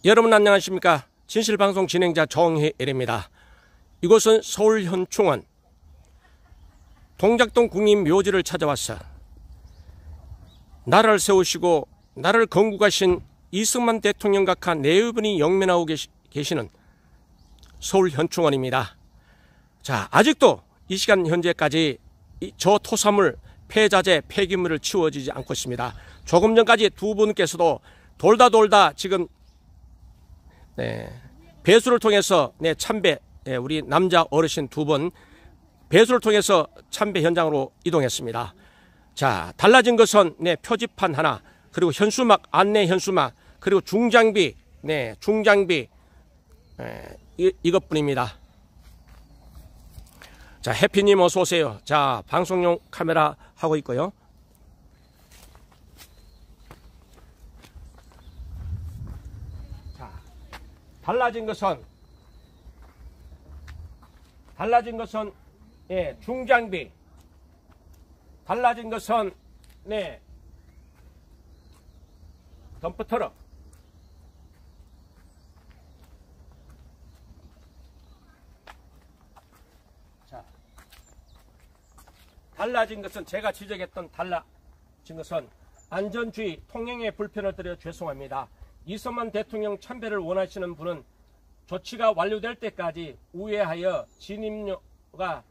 여러분 안녕하십니까? 진실방송 진행자 정혜일입니다. 이곳은 서울 현충원 동작동 국립묘지를 찾아왔어. 나라를 세우시고 나라를 건국하신 이승만 대통령 각하 네 분이 영면하고 계시는 서울 현충원입니다. 자, 아직도 이 시간 현재까지 저 토사물, 폐자재, 폐기물을 치워지지 않고 있습니다. 조금 전까지 두 분께서도 돌다 지금 배수를 통해서 참배, 우리 남자 어르신 두 분 배수를 통해서 참배 현장으로 이동했습니다. 자, 달라진 것은 표지판 하나, 그리고 현수막, 안내 현수막, 그리고 중장비, 중장비 이것뿐입니다. 자, 해피님 어서 오세요. 자, 방송용 카메라 하고 있고요. 자, 달라진 것은 중장비, 달라진 것은 덤프트럭, 자, 달라진 것은 제가 지적했던 달라진 것은 안전주의, 통행에 불편을 드려 죄송합니다. 이승만 대통령 참배를 원하시는 분은 조치가 완료될 때까지 우회하여 진입료가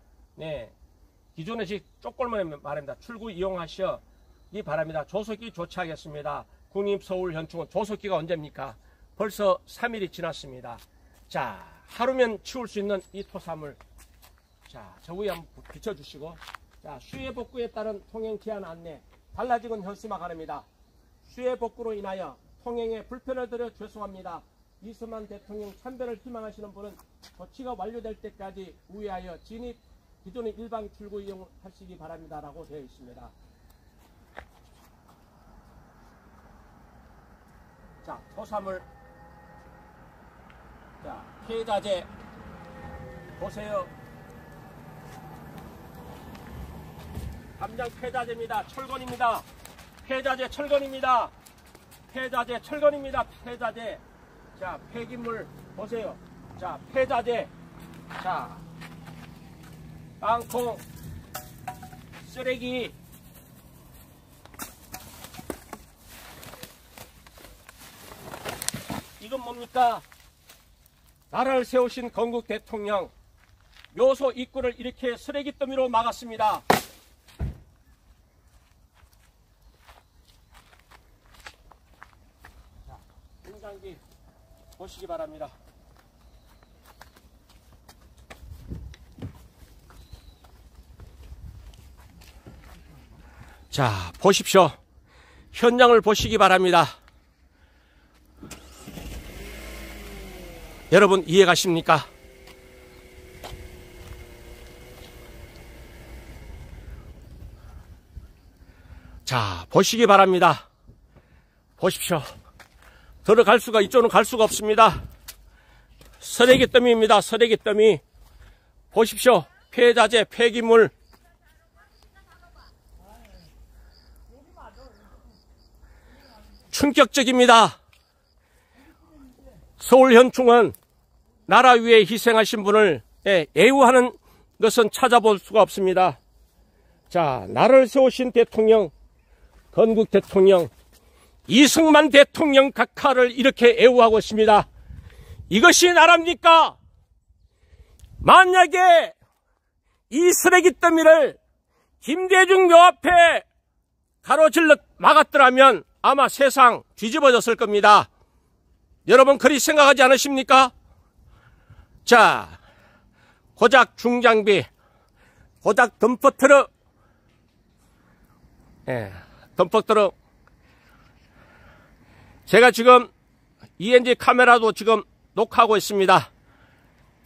기존의 쪽골만 말입니다. 출구 이용하시기 바랍니다. 조속히 조치하겠습니다. 국립서울현충원 조속기가 언제입니까? 벌써 3일이 지났습니다. 자, 하루면 치울 수 있는 이 토사물, 자, 저 위에 한번 비춰주시고, 자, 수해 복구에 따른 통행 제한 안내, 달라진 건 현수막 하나입니다. 수해 복구로 인하여 통행에 불편을 드려 죄송합니다. 이승만 대통령 참배를 희망하시는 분은 조치가 완료될 때까지 우회하여 진입 기존의 일반 출구 이용하시기 바랍니다. 라고 되어 있습니다. 자, 토사물, 자, 폐자재 보세요. 담장 폐자재입니다. 철건입니다. 폐자재 철건입니다. 폐자재 철건입니다. 폐자재. 자, 폐기물 보세요. 자, 폐자재. 자, 땅콩, 쓰레기, 이건 뭡니까? 나라를 세우신 건국 대통령 묘소 입구를 이렇게 쓰레기 더미로 막았습니다. 자, 중장비 보시기 바랍니다. 자, 보십시오. 현장을 보시기 바랍니다. 여러분 이해가십니까? 자, 보시기 바랍니다. 보십시오. 들어갈 수가, 이쪽으로 갈 수가 없습니다. 쓰레기 더미입니다. 쓰레기 더미. 보십시오. 폐자재, 폐기물. 충격적입니다. 서울현충원 나라 위에 희생하신 분을 애우하는 것은 찾아볼 수가 없습니다. 자, 나라를 세우신 대통령, 건국 대통령 이승만 대통령 각하를 이렇게 애우하고 있습니다. 이것이 나라입니까? 만약에 이 쓰레기 더미를 김대중 묘 앞에 가로질러 막았더라면 아마 세상 뒤집어졌을 겁니다. 여러분 그리 생각하지 않으십니까? 자, 고작 중장비, 고작 덤프트럭, 덤프트럭. 제가 지금 ENG 카메라도 지금 녹화하고 있습니다.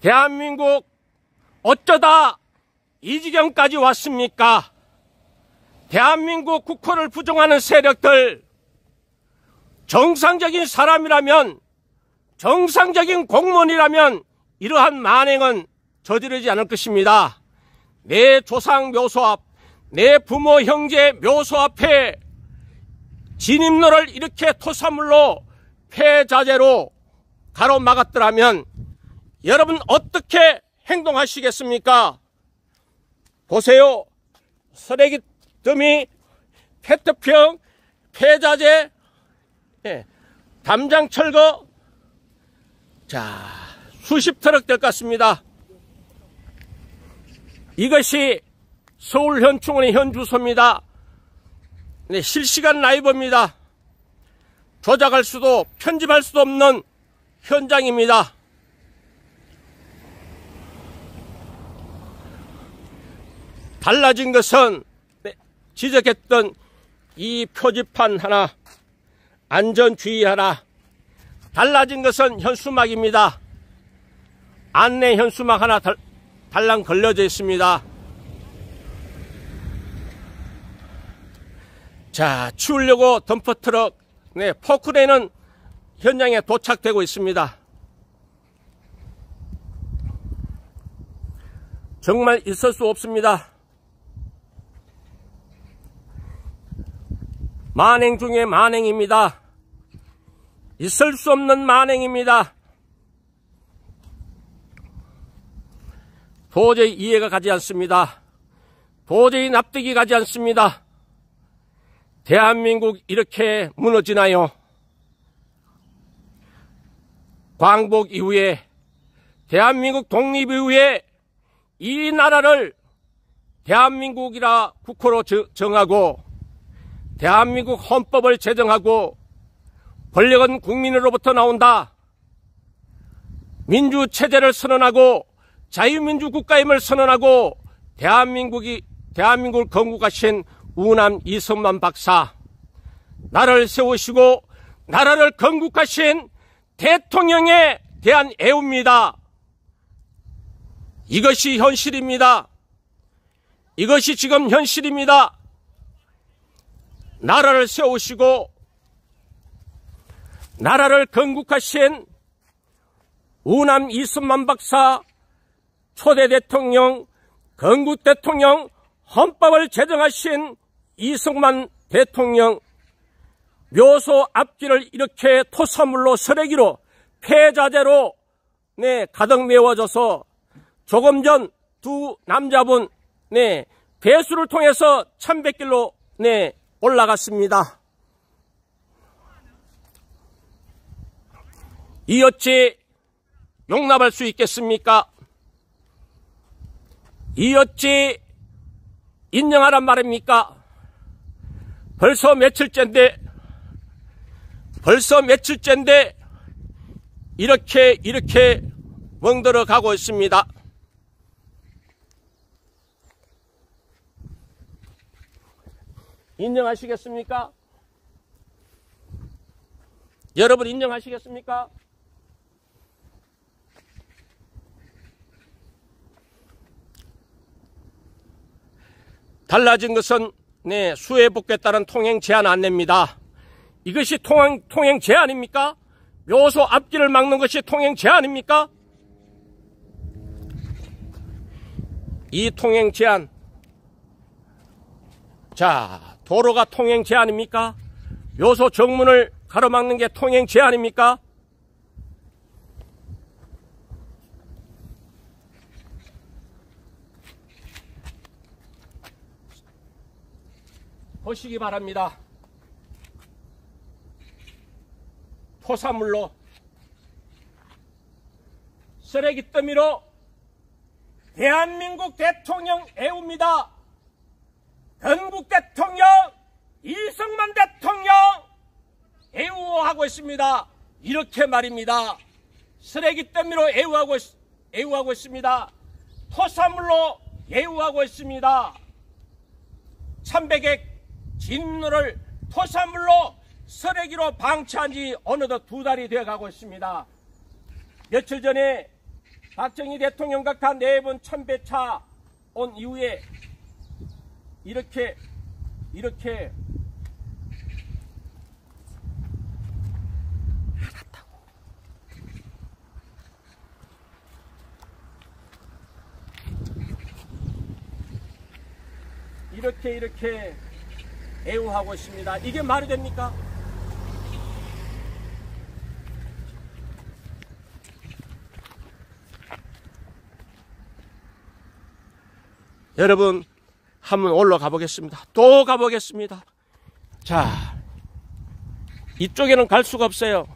대한민국 어쩌다 이 지경까지 왔습니까? 대한민국 국호를 부정하는 세력들, 정상적인 사람이라면, 정상적인 공무원이라면 이러한 만행은 저지르지 않을 것입니다. 내 조상 묘소 앞, 내 부모 형제 묘소 앞에 진입로를 이렇게 토사물로 폐자재로 가로막았더라면 여러분 어떻게 행동하시겠습니까? 보세요. 쓰레기 더미, 페트병, 폐자재, 담장 철거, 자, 수십 트럭 될 것 같습니다. 이것이 서울현충원의 현 주소입니다. 네, 실시간 라이브입니다. 조작할 수도 편집할 수도 없는 현장입니다. 달라진 것은 지적했던 이 표지판 하나, 안전주의 하나, 달라진 것은 현수막입니다. 안내 현수막 하나 달랑 걸려져 있습니다. 자, 치우려고 덤퍼트럭, 포크레인은 현장에 도착되고 있습니다. 정말 있을 수 없습니다. 만행 중에 만행입니다. 있을 수 없는 만행입니다. 도저히 이해가 가지 않습니다. 도저히 납득이 가지 않습니다. 대한민국 이렇게 무너지나요? 광복 이후에, 대한민국 독립 이후에 이 나라를 대한민국이라 국호로 정하고 대한민국 헌법을 제정하고 권력은 국민으로부터 나온다. 민주체제를 선언하고 자유민주국가임을 선언하고 대한민국을 건국하신 우남 이승만 박사, 나라를 세우시고 나라를 건국하신 대통령에 대한 애우입니다. 이것이 현실입니다. 이것이 지금 현실입니다. 나라를 세우시고 나라를 건국하신 우남 이승만 박사, 초대 대통령, 건국 대통령, 헌법을 제정하신 이승만 대통령, 묘소 앞길을 이렇게 토사물로, 쓰레기로, 폐자재로 가득 메워져서 조금 전 두 남자분 배수를 통해서 1100길로 올라갔습니다. 이 어찌 용납할 수 있겠습니까? 이 어찌 인정하란 말입니까? 벌써 며칠째인데 이렇게 멍들어 가고 있습니다. 인정하시겠습니까? 여러분 인정하시겠습니까? 달라진 것은 수해복구에 따른 통행 제한 안내입니다. 이것이 통행 제한입니까? 묘소 앞길을 막는 것이 통행 제한입니까? 이 통행 제한, 자, 도로가 통행 제한입니까? 묘소 정문을 가로막는 게 통행 제한입니까? 보시기 바랍니다. 토사물로, 쓰레기 더미로 대한민국 대통령 애웁니다. 건국 대통령, 이승만 대통령 애우하고 있습니다. 이렇게 말입니다. 쓰레기 더미로 애우하고 있습니다. 토사물로 애우하고 있습니다. 1100의 진로를 토사물로, 쓰레기로 방치한 지 어느덧 2달이 되어가고 있습니다. 며칠 전에 박정희 대통령 각하 4번 천배차 온 이후에 이렇게 이렇게 애우하고 있습니다. 이게 말이 됩니까? 여러분 한번 올라가 보겠습니다. 또 가보겠습니다. 자, 이쪽에는 갈 수가 없어요.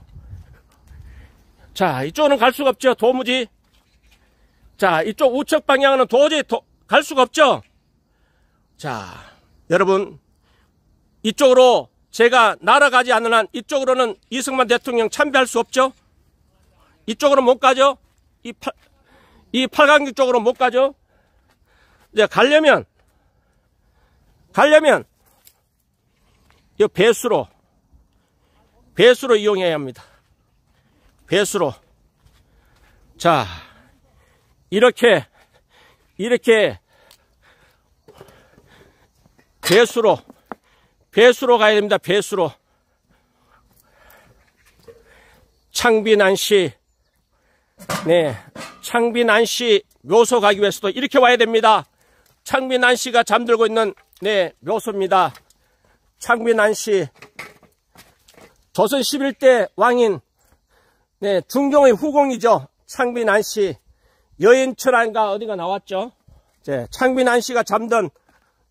자, 이쪽은 갈 수가 없죠. 도무지. 자, 이쪽 우측 방향은 도저히 갈 수가 없죠. 자, 여러분 이쪽으로 제가 날아가지 않는 한 이쪽으로는 이승만 대통령 참배할 수 없죠. 이쪽으로 못 가죠. 이 팔강길 쪽으로 못 가죠. 이제 가려면 이 배수로 이용해야 합니다. 배수로. 자, 이렇게 배수로 가야 됩니다. 배수로. 창빈안씨, 네, 창빈안씨 묘소 가기 위해서도 이렇게 와야 됩니다. 창빈안씨가 잠들고 있는 네 묘소입니다. 창빈안씨, 조선 11대 왕인 네 중종의 후궁이죠. 창빈안씨, 여인철안가 어디가 나왔죠. 네, 창빈안씨가 잠든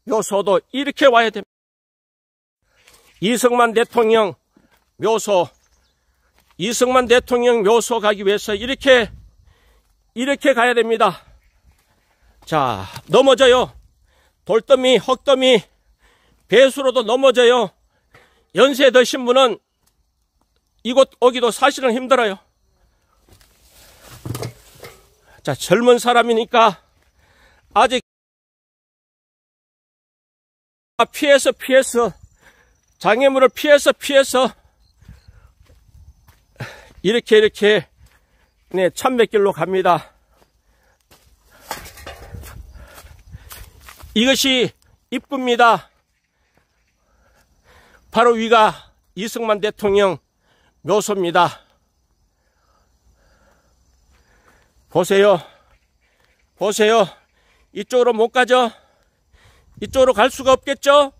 묘소도 이렇게 와야 됩니다. 이승만 대통령 묘소 가기 위해서 이렇게 가야 됩니다. 자, 넘어져요. 돌더미, 흙더미, 배수로도 넘어져요. 연세 드신 분은 이곳 오기도 사실은 힘들어요. 자, 젊은 사람이니까 아직 피해서 장애물을 피해서 이렇게 네 참배길로 갑니다. 이것이 입구입니다. 바로 위가 이승만 대통령 묘소입니다. 보세요. 이쪽으로 못 가죠? 이쪽으로 갈 수가 없겠죠?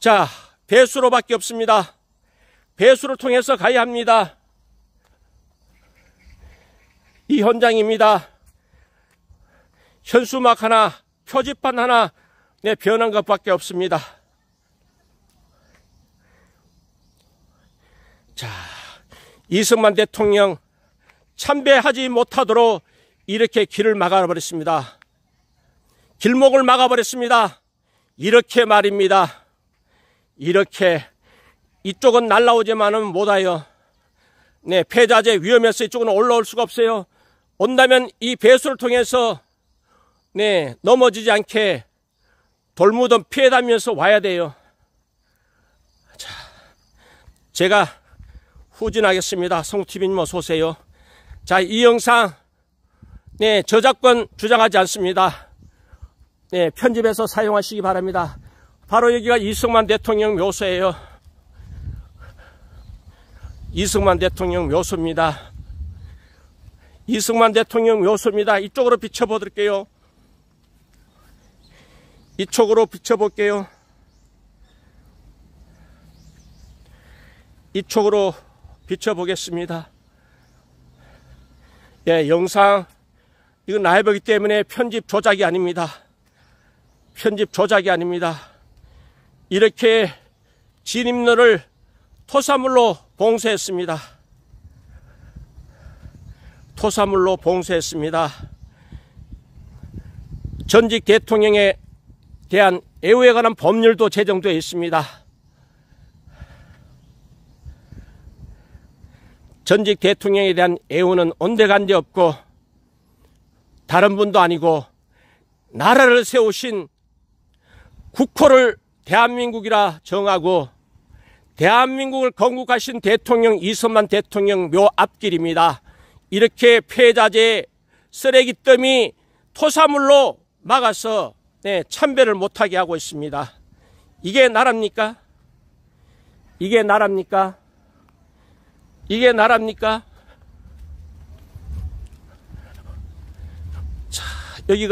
자, 배수로밖에 없습니다. 배수를 통해서 가야 합니다. 이 현장입니다. 현수막 하나, 표지판 하나 네, 변한 것밖에 없습니다. 자, 이승만 대통령 참배하지 못하도록 이렇게 길을 막아버렸습니다. 길목을 막아버렸습니다. 이렇게 말입니다. 이렇게 이쪽은 날라오지만은 못와요. 네, 폐자재 위험해서 이쪽은 올라올 수가 없어요. 온다면 이 배수를 통해서 네, 넘어지지 않게 돌무덤 피해다면서 와야 돼요. 자, 제가 후진하겠습니다. 송TV님 어서 오세요. 자, 이 영상 네, 저작권 주장하지 않습니다. 네, 편집해서 사용하시기 바랍니다. 바로 여기가 이승만 대통령 묘소예요. 이승만 대통령 묘소입니다. 이승만 대통령 묘소입니다. 이쪽으로 비춰보드릴게요. 이쪽으로 비춰볼게요. 이쪽으로 비춰보겠습니다. 예, 영상 이건 라이브이기 때문에 편집 조작이 아닙니다. 편집 조작이 아닙니다. 이렇게 진입로를 토사물로 봉쇄했습니다. 토사물로 봉쇄했습니다. 전직 대통령에 대한 애우에 관한 법률도 제정되어 있습니다. 전직 대통령에 대한 애우는 온데간데 없고 다른 분도 아니고 나라를 세우신 국호를 대한민국이라 정하고 대한민국을 건국하신 대통령 이승만 대통령 묘 앞길입니다. 이렇게 폐자재 쓰레기더미 토사물로 막아서 네, 참배를 못하게 하고 있습니다. 이게 나라입니까? 이게 나라입니까? 이게 나라입니까? 자, 여기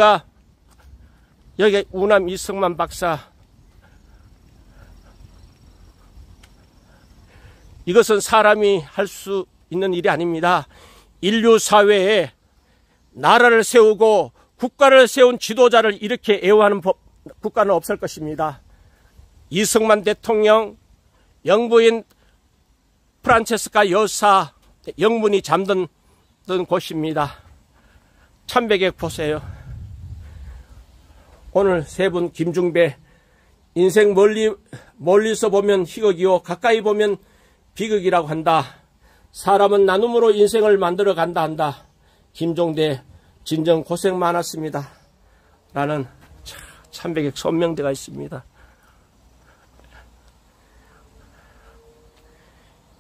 우남 이승만 박사. 이것은 사람이 할 수 있는 일이 아닙니다. 인류 사회에 나라를 세우고 국가를 세운 지도자를 이렇게 애호하는 국가는 없을 것입니다. 이승만 대통령, 영부인 프란체스카 여사 영문이 잠든 곳입니다. 참배객 보세요. 오늘 세 분 김중배, 인생 멀리서 보면 희극이요 가까이 보면 비극이라고 한다. 사람은 나눔으로 인생을 만들어 간다 한다. 김종대, 진정 고생 많았습니다. 라는 참배객 선명대가 있습니다.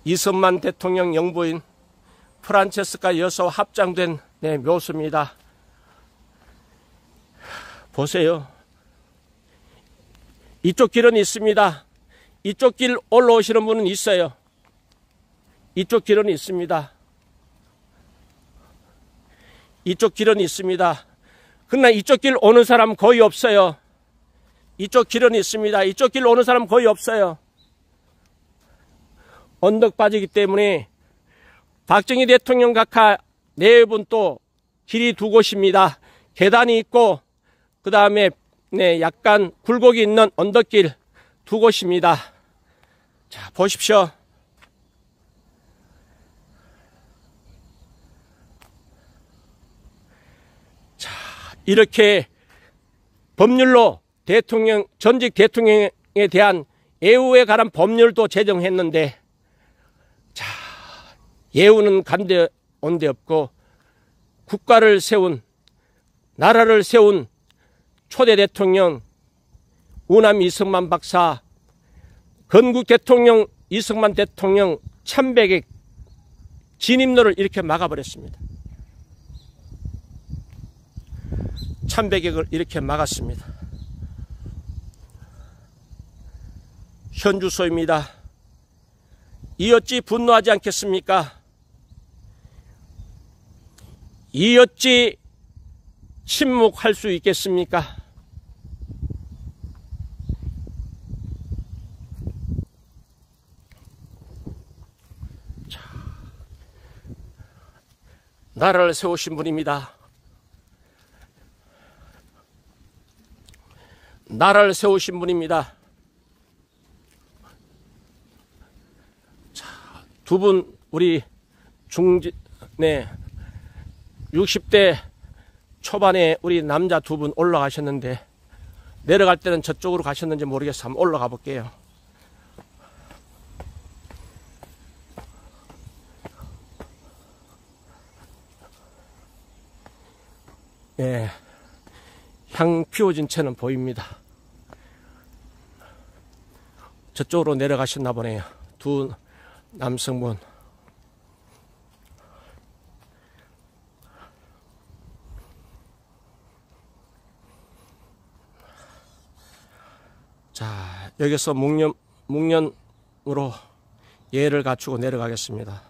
이승만 대통령 영부인 프란체스카 여사와 합장된 묘수입니다. 보세요. 이쪽 길은 있습니다. 이쪽 길 올라오시는 분은 있어요. 이쪽 길은 있습니다. 이쪽 길은 있습니다. 그러나 이쪽 길 오는 사람 거의 없어요. 이쪽 길은 있습니다. 이쪽 길 오는 사람 거의 없어요. 언덕 빠지기 때문에 박정희 대통령 각하 네 분 또 길이 두 곳입니다. 계단이 있고 그 다음에 약간 굴곡이 있는 언덕길 두 곳입니다. 자, 보십시오. 자, 이렇게 법률로 전직 대통령에 대한 애우에 관한 법률도 제정했는데, 자, 애우는 간데 온데 없고 국가를 세운, 나라를 세운 초대 대통령 우남 이승만 박사, 건국 대통령 이승만 대통령 참배객 진입로를 이렇게 막아버렸습니다. 참배객을 이렇게 막았습니다. 현주소입니다. 이 어찌 분노하지 않겠습니까? 이 어찌 침묵할 수 있겠습니까? 자, 나라를 세우신 분입니다. 나라를 세우신 분입니다. 자, 두 분 우리 60대 초반에 우리 남자 두 분 올라가셨는데, 내려갈 때는 저쪽으로 가셨는지 모르겠어. 한번 올라가 볼게요. 예, 향 피워진 채는 보입니다. 저쪽으로 내려가셨나 보네요. 두 남성분. 자, 여기서 묵년으로 예를 갖추고 내려가겠습니다.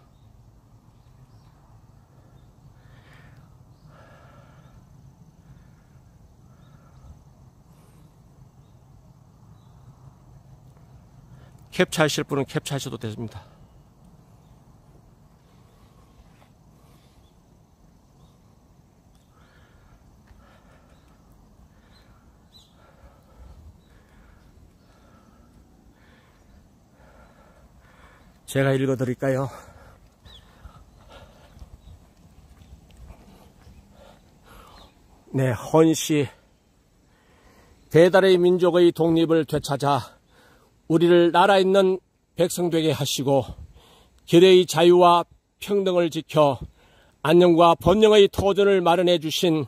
캡처하실 분은 캡처하셔도 됩니다. 제가 읽어드릴까요? 네, 헌시. 대달의 민족의 독립을 되찾아 우리를 나라 있는 백성 되게 하시고, 결의의 자유와 평등을 지켜 안녕과 번영의 터전을 마련해 주신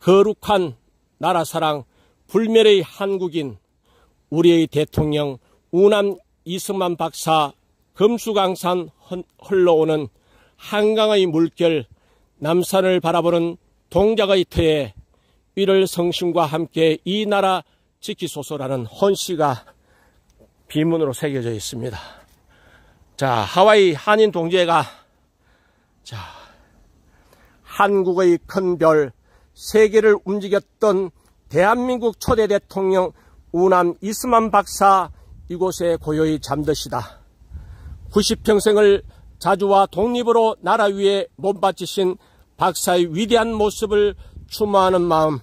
거룩한 나라사랑 불멸의 한국인 우리의 대통령 우남 이승만 박사, 금수강산 흘러오는 한강의 물결, 남산을 바라보는 동작의 터에 위를 성심과 함께 이 나라 지키소서라는 헌시가 비문으로 새겨져 있습니다. 자, 하와이 한인 동지회가, 자, 한국의 큰 별, 세계를 움직였던 대한민국 초대 대통령 우남 이승만 박사, 이곳에 고요히 잠드시다. 90평생을 자주와 독립으로 나라 위에 몸바치신 박사의 위대한 모습을 추모하는 마음,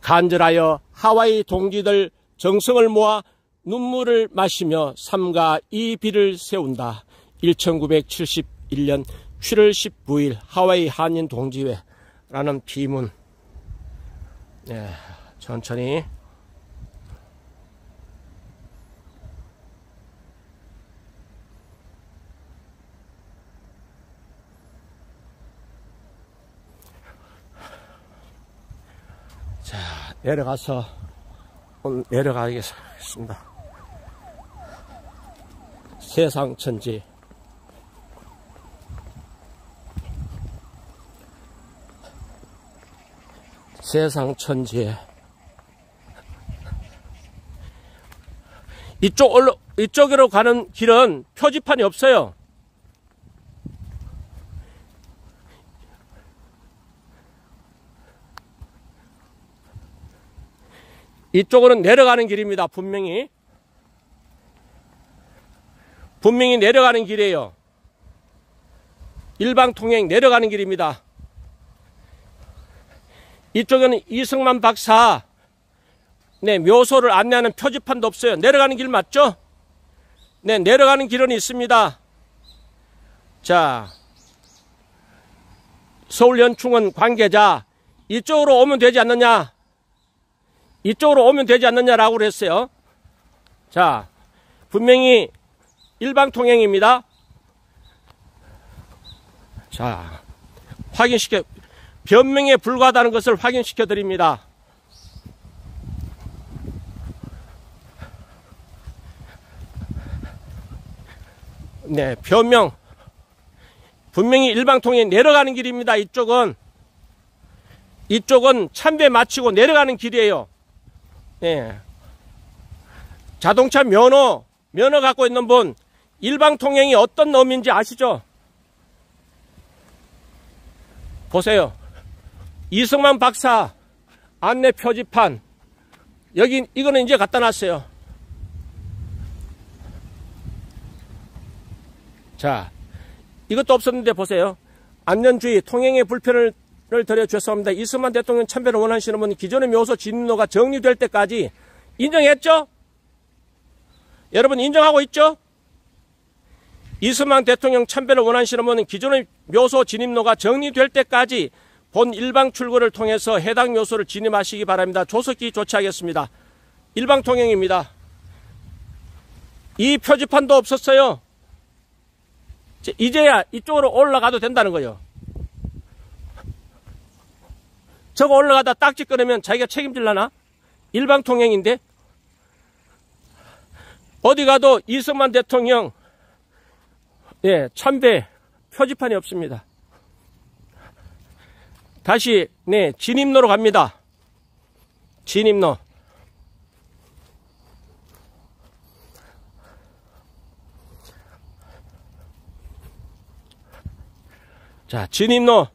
간절하여 하와이 동지들 정성을 모아 눈물을 마시며 삼가 이 비를 세운다. 1971년 7월 19일 하와이 한인 동지회라는 비문. 네, 천천히. 자, 내려가서 내려가겠습니다. 세상천지. 세상천지에 이쪽으로 가는 길은 표지판이 없어요. 이쪽으로는 내려가는 길입니다. 분명히 내려가는 길이에요. 일방통행 내려가는 길입니다. 이쪽에는 이승만 박사 묘소를 안내하는 표지판도 없어요. 내려가는 길 맞죠? 네, 내려가는 길은 있습니다. 자, 서울연충원 관계자 이쪽으로 오면 되지 않느냐, 이쪽으로 오면 되지 않느냐라고 그랬어요. 자, 분명히 일방통행입니다. 자, 변명에 불과하다는 것을 확인시켜 드립니다. 네, 변명. 분명히 일방통행 내려가는 길입니다. 이쪽은 참배 마치고 내려가는 길이에요. 네. 자동차 면허 갖고 있는 분, 일방통행이 어떤 의미인지 아시죠? 보세요. 이승만 박사 안내 표지판. 이거는 이제 갖다 놨어요. 자, 이것도 없었는데 보세요. 안전주의, 통행의 불편을 드려 죄송합니다. 이승만 대통령 참배를 원하시는 분은 기존의 묘소 진입로가 정리될 때까지 인정했죠? 여러분 인정하고 있죠? 이승만 대통령 참배를 원하시는 분은 기존의 묘소 진입로가 정리될 때까지 본 일방 출구를 통해서 해당 묘소를 진입하시기 바랍니다. 조속히 조치하겠습니다. 일방통행입니다. 이 표지판도 없었어요. 이제야 이쪽으로 올라가도 된다는 거예요. 저거 올라가다 딱지 끊으면 자기가 책임질라나? 일방통행인데? 어디 가도 이승만 대통령 참배 표지판이 없습니다. 다시 진입로로 갑니다. 진입로. 자, 진입로.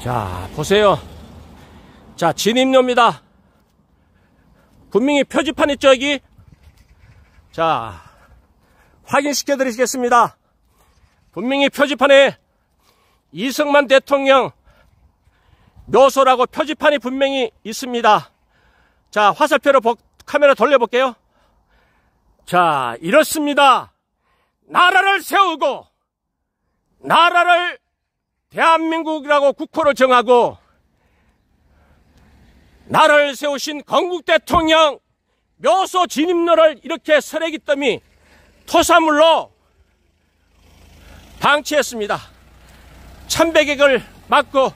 자, 보세요. 자, 진입로입니다. 분명히 표지판 있죠, 여기? 자, 확인시켜 드리겠습니다. 분명히 표지판에 이승만 대통령 묘소라고 표지판이 분명히 있습니다. 자, 화살표로 카메라 돌려볼게요. 자, 이렇습니다. 나라를 세우고, 나라를 대한민국이라고 국호를 정하고, 나라를 세우신 건국 대통령 묘소 진입로를 이렇게 쓰레기 더미 토사물로 방치했습니다. 참배객을 막고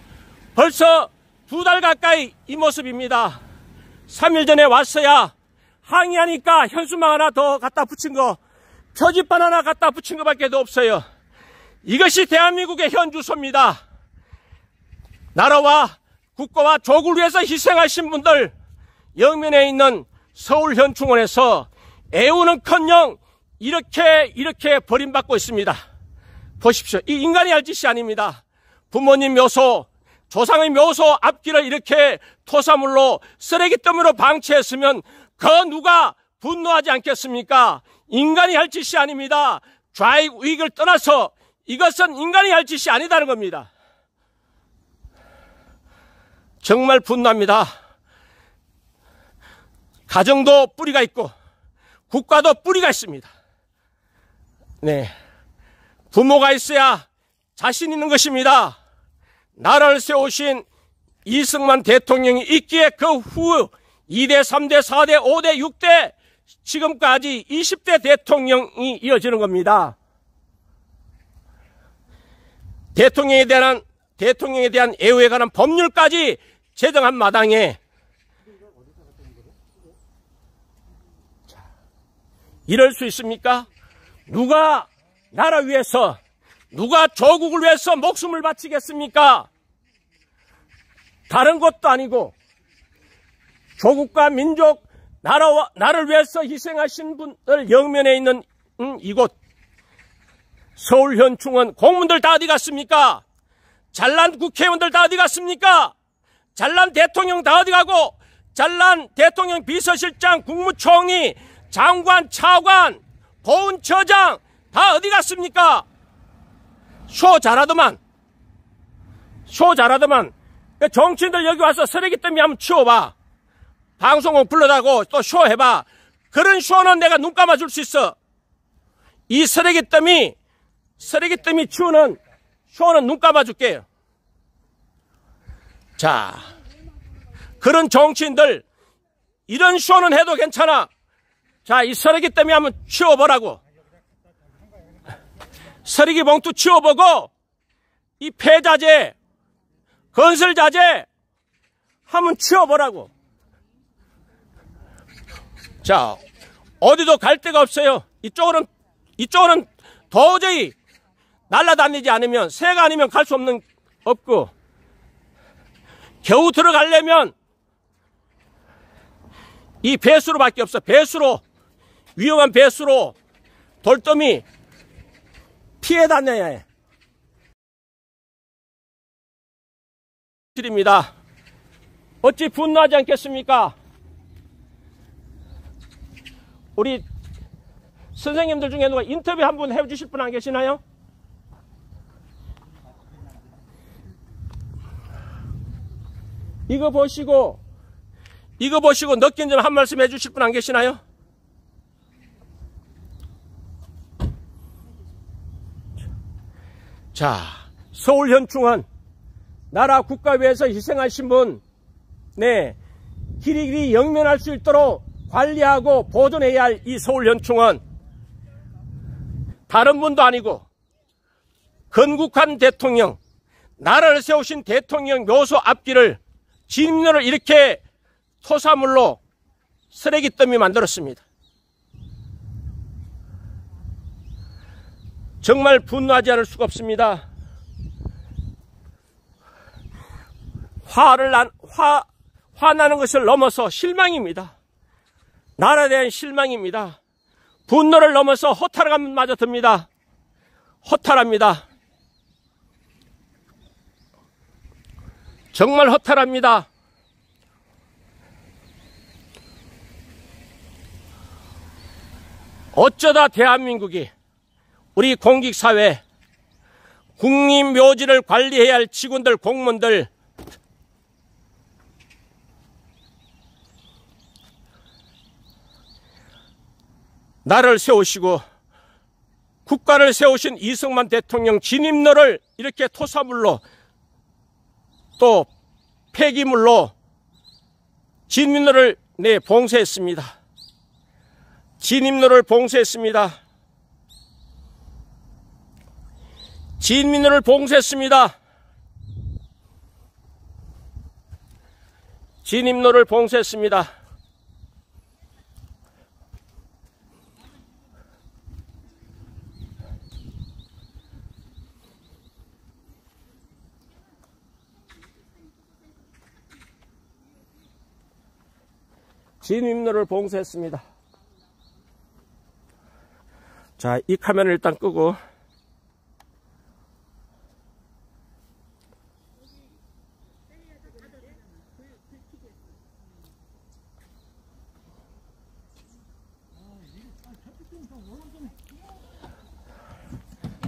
벌써 2달 가까이 이 모습입니다. 3일 전에 왔어야 항의하니까 현수막 하나 더 갖다 붙인 거, 표지판 하나 갖다 붙인 것밖에 없어요. 이것이 대한민국의 현 주소입니다. 나라와 국가와 조국을 위해서 희생하신 분들, 영면에 있는 서울 현충원에서 애우는커녕 이렇게 버림받고 있습니다. 보십시오. 이 인간이 할 짓이 아닙니다. 부모님 묘소, 조상의 묘소 앞길을 이렇게 토사물로 쓰레기더미로 방치했으면 그 누가 분노하지 않겠습니까? 인간이 할 짓이 아닙니다. 좌익 우익을 떠나서 이것은 인간이 할 짓이 아니다는 겁니다. 정말 분노합니다. 가정도 뿌리가 있고 국가도 뿌리가 있습니다. 네, 부모가 있어야 자신 있는 것입니다. 나라를 세우신 이승만 대통령이 있기에 그 후 2대, 3대, 4대, 5대, 6대 지금까지 20대 대통령이 이어지는 겁니다. 대통령에 대한 애우에 관한 법률까지 제정한 마당에 이럴 수 있습니까? 누가 나라 위해서, 누가 조국을 위해서 목숨을 바치겠습니까? 다른 것도 아니고 조국과 민족, 나를 위해서 희생하신 분들 영면에 있는 이곳 서울 현충원 공무원들 다 어디 갔습니까? 잘난 국회의원들 다 어디 갔습니까? 잘난 대통령 다 어디 가고, 잘난 대통령 비서실장, 국무총리, 장관, 차관, 보훈처장 다 어디 갔습니까? 쇼 잘하더만. 정치인들 여기 와서 쓰레기 더미 한번 치워봐. 방송국 불러다고 또 쇼 해봐. 그런 쇼는 내가 눈 감아줄 수 있어. 이 쓰레기 더미 치우는 쇼는 눈 감아줄게요. 자, 그런 정치인들 이런 쇼는 해도 괜찮아. 자, 이 쓰레기 더미 한번 치워보라고. 쓰레기 봉투 치워보고 이 폐자재, 건설자재 한번 치워보라고. 자, 어디도 갈 데가 없어요. 이쪽은 도저히 날아다니지 않으면, 새가 아니면 갈 수 없고, 겨우 들어가려면 이 배수로밖에 없어. 배수로, 위험한 배수로 돌더미 피해 다녀야 해. 입니다. 어찌 분노하지 않겠습니까? 우리 선생님들 중에 누가 인터뷰 한 분 해주실 분 안 계시나요? 이거 보시고 느낀 점 한 말씀 해주실 분 안 계시나요? 자, 서울 현충원 나라 국가 위해서 희생하신 분, 네, 길이길이 영면할 수 있도록 관리하고 보존해야 할 이 서울 현충원, 다른 분도 아니고 건국한 대통령, 나라를 세우신 대통령 묘소 앞길을, 진입로를 이렇게 토사물로 쓰레기 더미 만들었습니다. 정말 분노하지 않을 수가 없습니다. 화나는 것을 넘어서 실망입니다. 나라에 대한 실망입니다. 분노를 넘어서 허탈감마저 듭니다. 허탈합니다. 정말 허탈합니다. 어쩌다 대한민국이, 우리 공직사회, 국립묘지를 관리해야 할 직원들, 공무원들, 나를 세우시고 국가를 세우신 이승만 대통령 진입로를 이렇게 토사물로 또 폐기물로 진입로를 봉쇄했습니다. 진입로를 봉쇄했습니다. 진입로를 봉쇄했습니다. 진입로를 봉쇄했습니다. 진입로를 봉쇄했습니다. 자, 이 카메라를 일단 끄고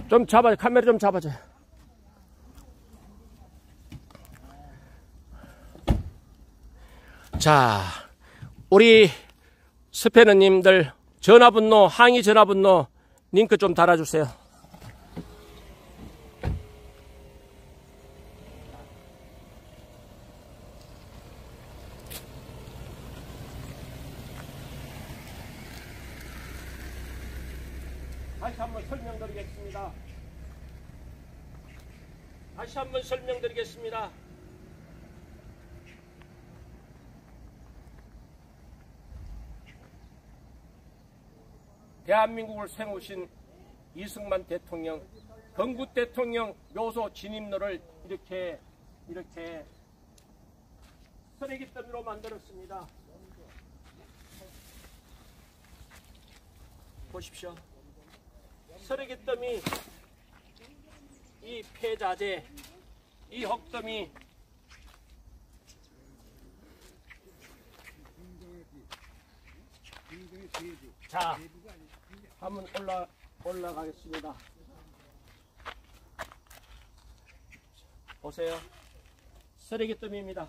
좀 잡아줘. 카메라 좀 잡아줘. 자, 우리 스패너님들 전화번호, 항의 전화번호 링크 좀 달아주세요. 다시 한번 설명드리겠습니다. 다시 한번 설명드리겠습니다. 대한민국을 세우신 이승만 대통령, 건국 대통령 묘소 진입로를 이렇게 쓰레기 더미로 만들었습니다. 보십시오. 쓰레기 더미, 이 폐자재, 이 흙더미, 자, 한번 올라가겠습니다. 보세요. 쓰레기 더미입니다.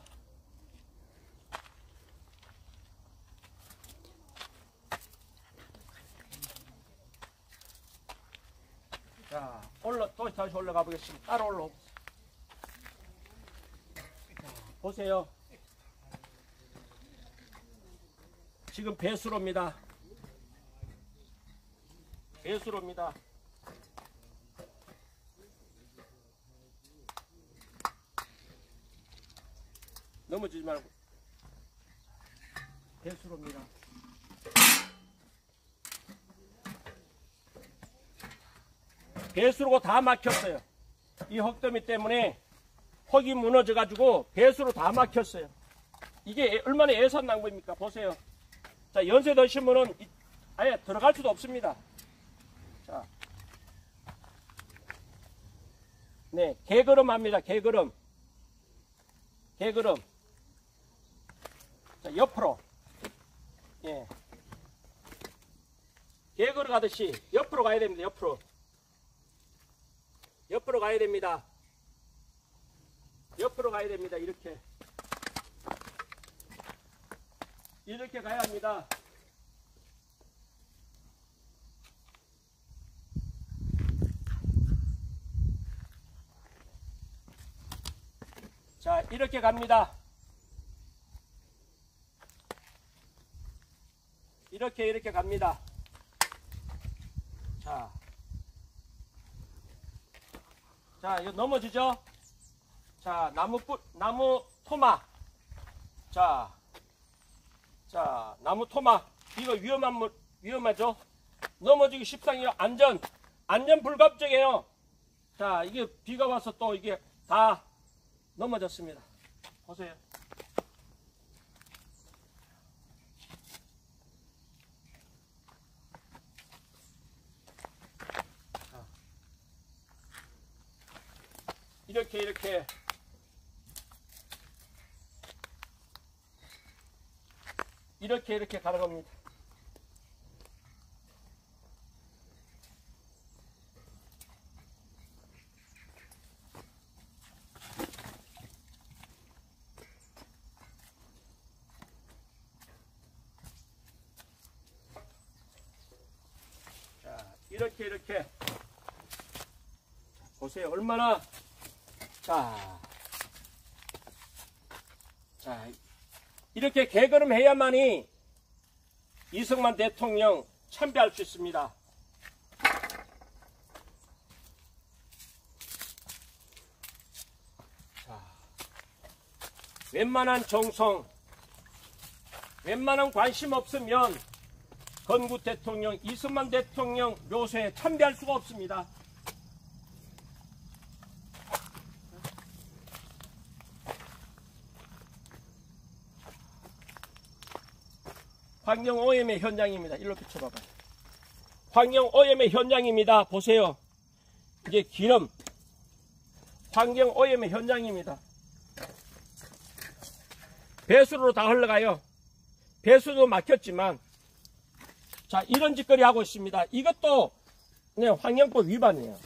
자, 또 다시 올라가 보겠습니다. 따로 올라오세요. 보세요. 지금 배수로입니다. 배수로입니다. 넘어지지 말고. 배수로입니다. 배수로가 다 막혔어요. 이 흙더미 때문에 흙이 무너져 가지고 배수로 다 막혔어요. 이게 얼마나 예산 낭비입니까? 보세요. 자, 연세 드신 분은 아예 들어갈 수도 없습니다. 자, 네, 개걸음 합니다. 개걸음. 개걸음. 자, 옆으로. 예. 개걸음 가듯이 옆으로 가야 됩니다. 옆으로. 옆으로 가야 됩니다. 옆으로 가야 됩니다. 이렇게. 이렇게 가야 합니다. 자, 이렇게 갑니다. 이렇게 갑니다. 자, 이거 넘어지죠? 자, 나무 토막. 자, 나무 토막. 이거 위험하죠? 넘어지기 십상이요. 안전 불감증이에요. 자, 이게 비가 와서 또 이게 다 넘어졌습니다. 보세요. 이렇게 가는 겁니다. 자, 이렇게 보세요. 얼마나 자, 이렇게 개걸음 해야만이 이승만 대통령 참배할 수 있습니다. 자, 웬만한 정성, 웬만한 관심 없으면 건국 대통령, 이승만 대통령 묘소에 참배할 수가 없습니다. 환경오염의 현장입니다. 일로 비춰봐봐요. 환경오염의 현장입니다. 보세요. 이제 기름. 환경오염의 현장입니다. 배수로로 다 흘러가요. 배수도 막혔지만, 자, 이런 짓거리 하고 있습니다. 이것도, 네, 환경법 위반이에요.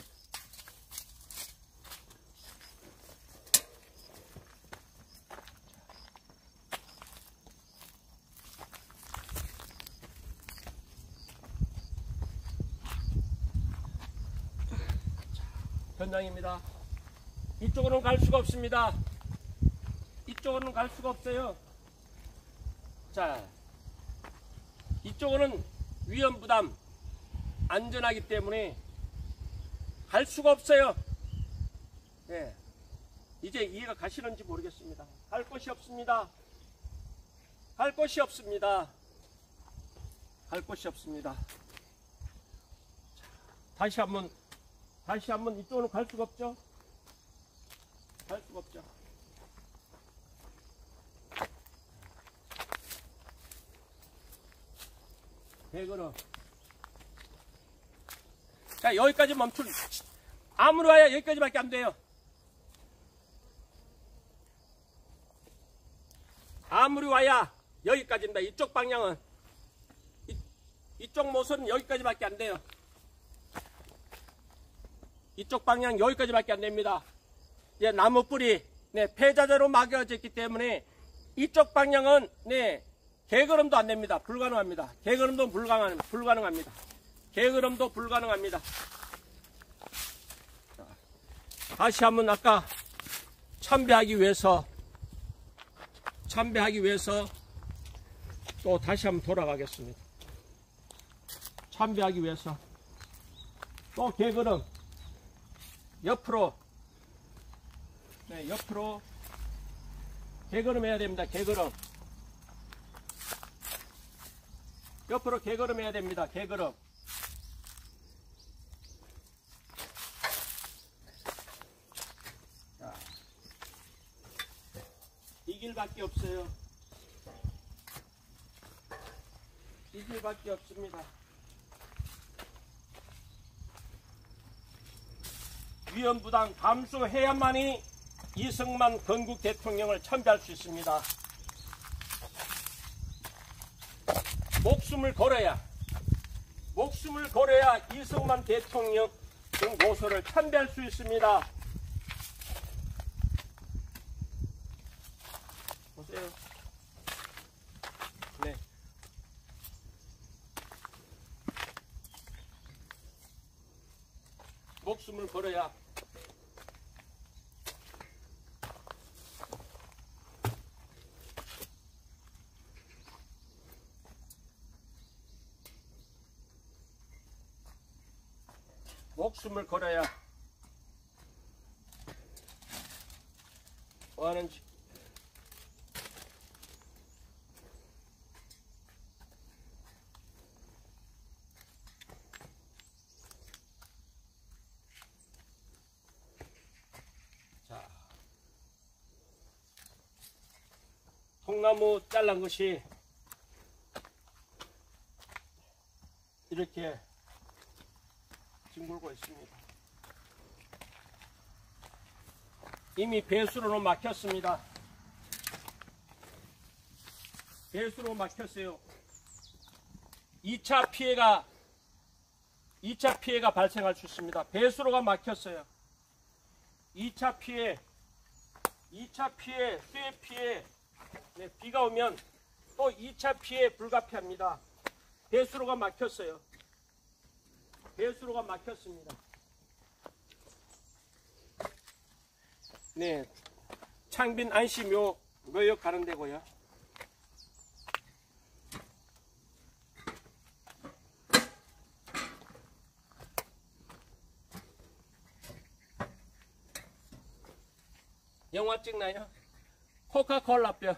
현장입니다. 이쪽으로는 갈 수가 없습니다. 이쪽으로는 갈 수가 없어요. 자, 이쪽으로는 위험부담 안전하기 때문에 갈 수가 없어요. 네. 이제 이해가 가시는지 모르겠습니다. 갈 곳이 없습니다. 갈 곳이 없습니다. 갈 곳이 없습니다. 자, 다시 한번 이쪽으로 갈 수가 없죠? 갈 수가 없죠. 대걸어. 자, 여기까지 아무리 와야 여기까지밖에 안 돼요. 아무리 와야 여기까지입니다. 이쪽 방향은, 이쪽 모선은 여기까지밖에 안 돼요. 이쪽 방향 여기까지밖에 안 됩니다. 이제 나무 뿌리, 네, 폐자재로 막여졌기 때문에 이쪽 방향은, 네, 개걸음도 안 됩니다. 불가능합니다. 개걸음도 불가능합니다. 개걸음도 불가능합니다. 자, 다시 한번 아까 참배하기 위해서 또 다시 한번 돌아가겠습니다. 참배하기 위해서 또 개걸음 옆으로, 네, 옆으로 개걸음 해야 됩니다. 개걸음. 옆으로 개걸음 해야 됩니다. 개걸음. 자, 이 길밖에 없어요. 이 길밖에 없습니다. 위험부담 감수해야만이 이승만 건국 대통령을 참배할 수 있습니다. 목숨을 걸어야 이승만 대통령 모소를 참배할 수 있습니다. 보세요. 네. 목숨을 걸어야 뭐하는지. 자, 통나무 잘란 것이 이렇게 뒹굴고 있습니다. 이미 배수로는 막혔습니다. 배수로 막혔어요. 2차 피해가 발생할 수 있습니다. 배수로가 막혔어요. 2차 피해, 수해 피해, 네, 비가 오면 또 2차 피해 불가피합니다. 배수로가 막혔어요. 배수로가 막혔습니다. 네, 창빈 안시묘역 가는 데고요. 영화 찍나요? 코카콜라뼈,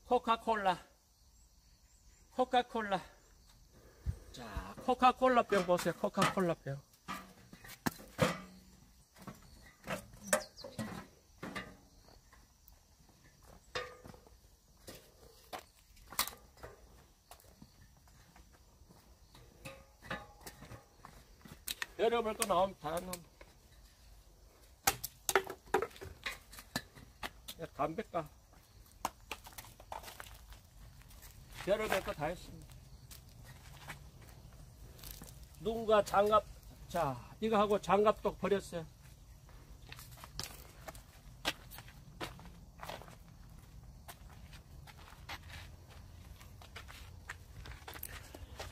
코카콜라. 자, 코카콜라병 보세요. 코카콜라병. 열어볼 거 나오면 다 넣어. 담배까. 열어볼 거 다 했습니다. 누군가 장갑, 자, 이거 하고 장갑도 버렸어요.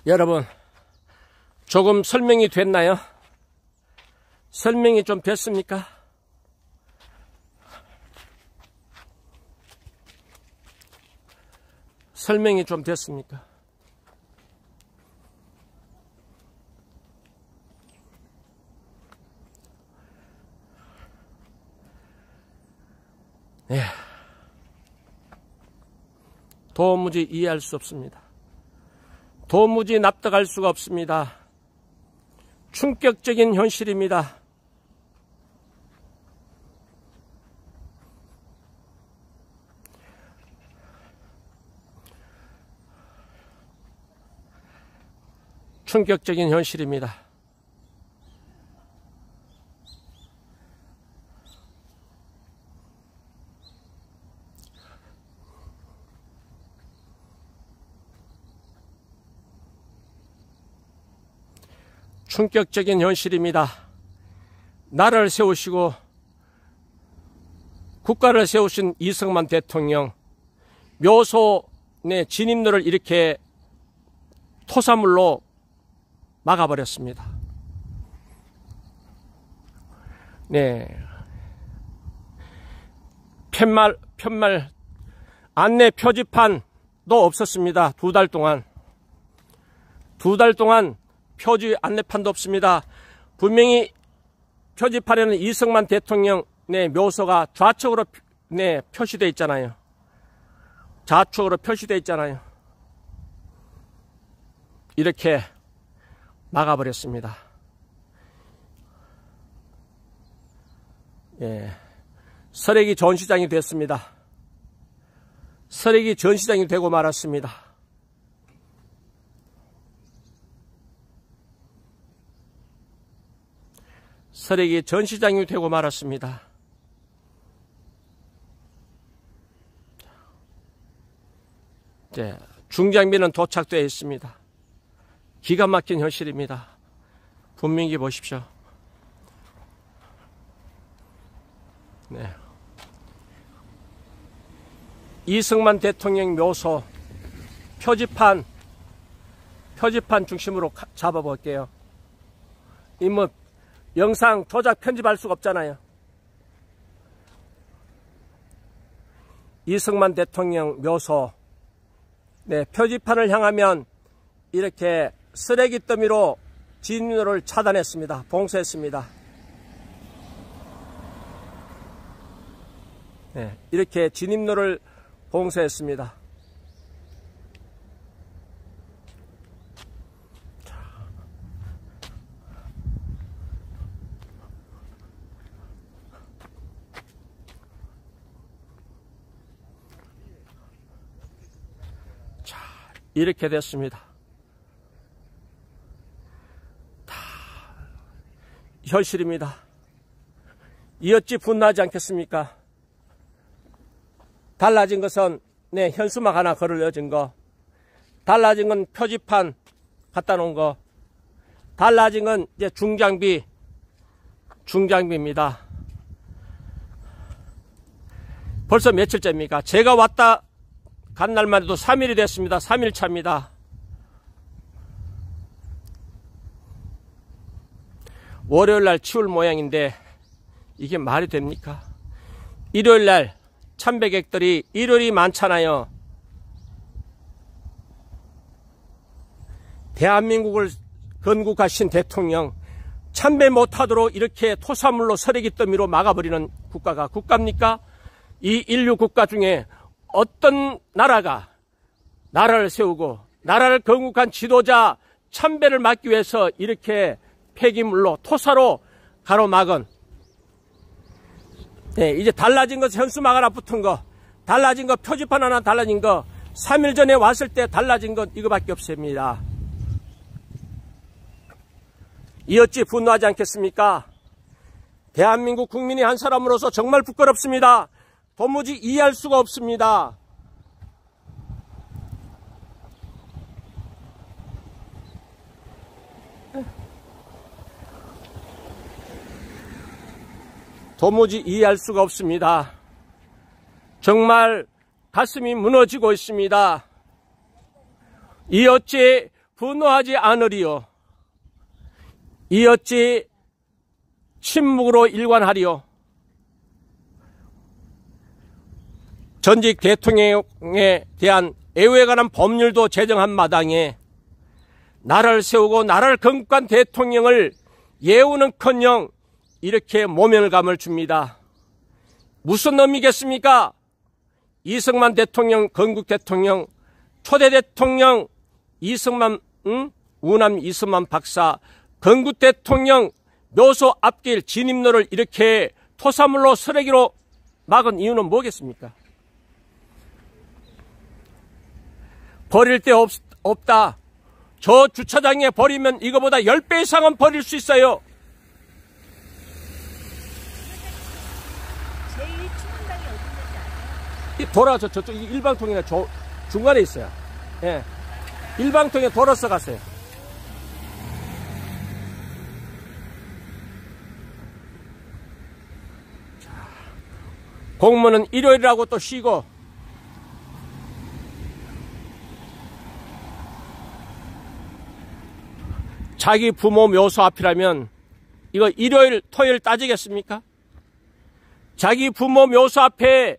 여러분, 조금 설명이 됐나요? 설명이 좀 됐습니까? 설명이 좀 됐습니까? 예. 도무지 이해할 수 없습니다. 도무지 납득할 수가 없습니다. 충격적인 현실입니다. 충격적인 현실입니다. 충격적인 현실입니다. 나라를 세우시고 국가를 세우신 이승만 대통령 묘소 내 진입로를 이렇게 토사물로 막아버렸습니다. 네. 편말 안내 표지판도 없었습니다. 2달 동안. 2달 동안 표지 안내판도 없습니다. 분명히 표지판에는 이승만 대통령 묘소가 좌측으로 표시되어 있잖아요. 좌측으로 표시되어 있잖아요. 이렇게 막아버렸습니다. 예. 서래기 전시장이 됐습니다. 서래기 전시장이 되고 말았습니다. 서래기 전시장이 되고 말았습니다. 네, 중장비는 도착되어 있습니다. 기가 막힌 현실입니다. 분명히 보십시오. 네. 이승만 대통령 묘소 표지판 중심으로 잡아볼게요. 이 뭐 영상 조작 편집할 수가 없잖아요. 이승만 대통령 묘소 표지판을 향하면 이렇게 쓰레기 더미로 진입로를 차단했습니다. 봉쇄했습니다. 네, 이렇게 진입로를 봉쇄했습니다. 자, 이렇게 됐습니다. 다 현실입니다. 이 어찌 분노하지 않겠습니까? 달라진 것은 현수막 하나 걸어진 거, 달라진 건 표지판 갖다 놓은 거, 달라진 건 이제 중장비입니다. 벌써 며칠째입니까? 제가 왔다 간 날만 해도 3일이 됐습니다. 3일 차입니다. 월요일날 치울 모양인데 이게 말이 됩니까? 일요일날 참배객들이 일요일이 많잖아요. 대한민국을 건국하신 대통령 참배 못하도록 이렇게 토사물로 서리기 더미로 막아버리는 국가가 국가입니까? 이 인류 국가 중에 어떤 나라가 나라를 세우고 나라를 건국한 지도자 참배를 막기 위해서 이렇게 폐기물로 토사로 가로막은 이제 달라진 것, 현수막 하나 붙은 거, 달라진 거, 표지판 하나 달라진 거, 3일 전에 왔을 때 달라진 것 이거밖에 없습니다. 이 어찌 분노하지 않겠습니까? 대한민국 국민이 한 사람으로서 정말 부끄럽습니다. 도무지 이해할 수가 없습니다. 도무지 이해할 수가 없습니다. 정말 가슴이 무너지고 있습니다. 이 어찌 분노하지 않으리요? 이 어찌 침묵으로 일관하리요? 전직 대통령에 대한 애호에 관한 법률도 제정한 마당에 나라를 세우고 나라를 건국한 대통령을 예우는커녕 이렇게 모멸감을 줍니다. 무슨 놈이겠습니까? 이승만 대통령, 건국 대통령, 초대 대통령 이승만, 우남 이승만 박사, 건국 대통령 묘소 앞길 진입로를 이렇게 토사물로 쓰레기로 막은 이유는 뭐겠습니까? 버릴 데 없다. 저 주차장에 버리면 이거보다 10배 이상은 버릴 수 있어요. 제일 충분당이 어디 있는지 아세요? 돌아서 저쪽 일방통이나 중간에 있어요. 예. 일방통에 돌아서 가세요. 공무원은 일요일이라고 또 쉬고, 자기 부모 묘소 앞이라면 이거 일요일, 토요일 따지겠습니까? 자기 부모 묘소 앞에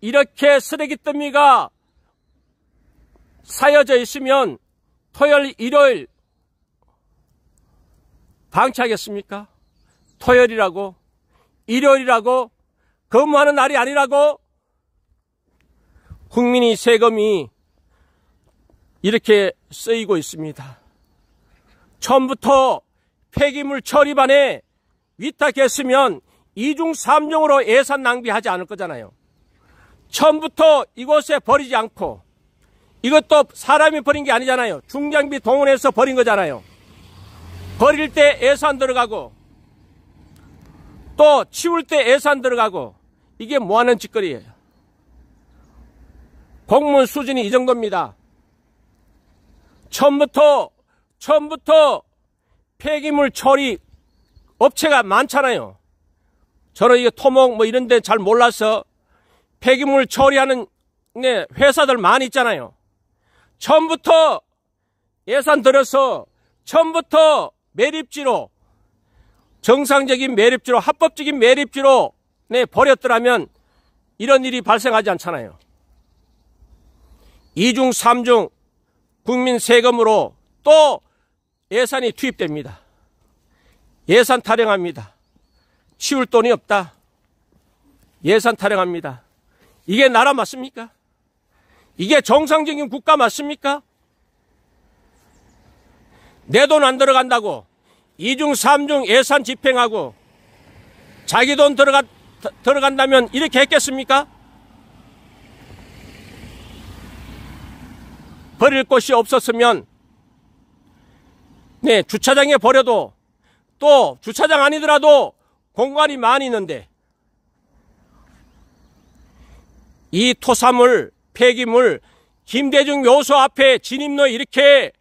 이렇게 쓰레기 더미가 쌓여져 있으면 토요일, 일요일 방치하겠습니까? 토요일이라고? 일요일이라고? 근무하는 날이 아니라고? 국민이 세금이 이렇게 쓰이고 있습니다. 처음부터 폐기물 처리반에 위탁했으면 2중 3중으로 예산 낭비하지 않을 거잖아요. 처음부터 이곳에 버리지 않고, 이것도 사람이 버린 게 아니잖아요. 중장비 동원해서 버린 거잖아요. 버릴 때 예산 들어가고 또 치울 때 예산 들어가고, 이게 뭐하는 짓거리예요. 공무원 수준이 이 정도입니다. 처음부터 폐기물 처리 업체가 많잖아요. 저는 이게 토목 뭐 이런 데 잘 몰라서 폐기물 처리하는 회사들 많이 있잖아요. 처음부터 예산 들여서 처음부터 매립지로, 정상적인 매립지로, 합법적인 매립지로 버렸더라면 이런 일이 발생하지 않잖아요. 2중 3중 국민 세금으로 또 예산이 투입됩니다. 예산 타령합니다. 치울 돈이 없다. 예산 타령합니다. 이게 나라 맞습니까? 이게 정상적인 국가 맞습니까? 내 돈 안 들어간다고 2중 3중 예산 집행하고 자기 돈 들어간다면 이렇게 했겠습니까? 버릴 곳이 없었으면 주차장에 버려도, 또 주차장 아니더라도 공간이 많이 있는데, 이 토사물, 폐기물 김대중 묘소 앞에 진입로에 이렇게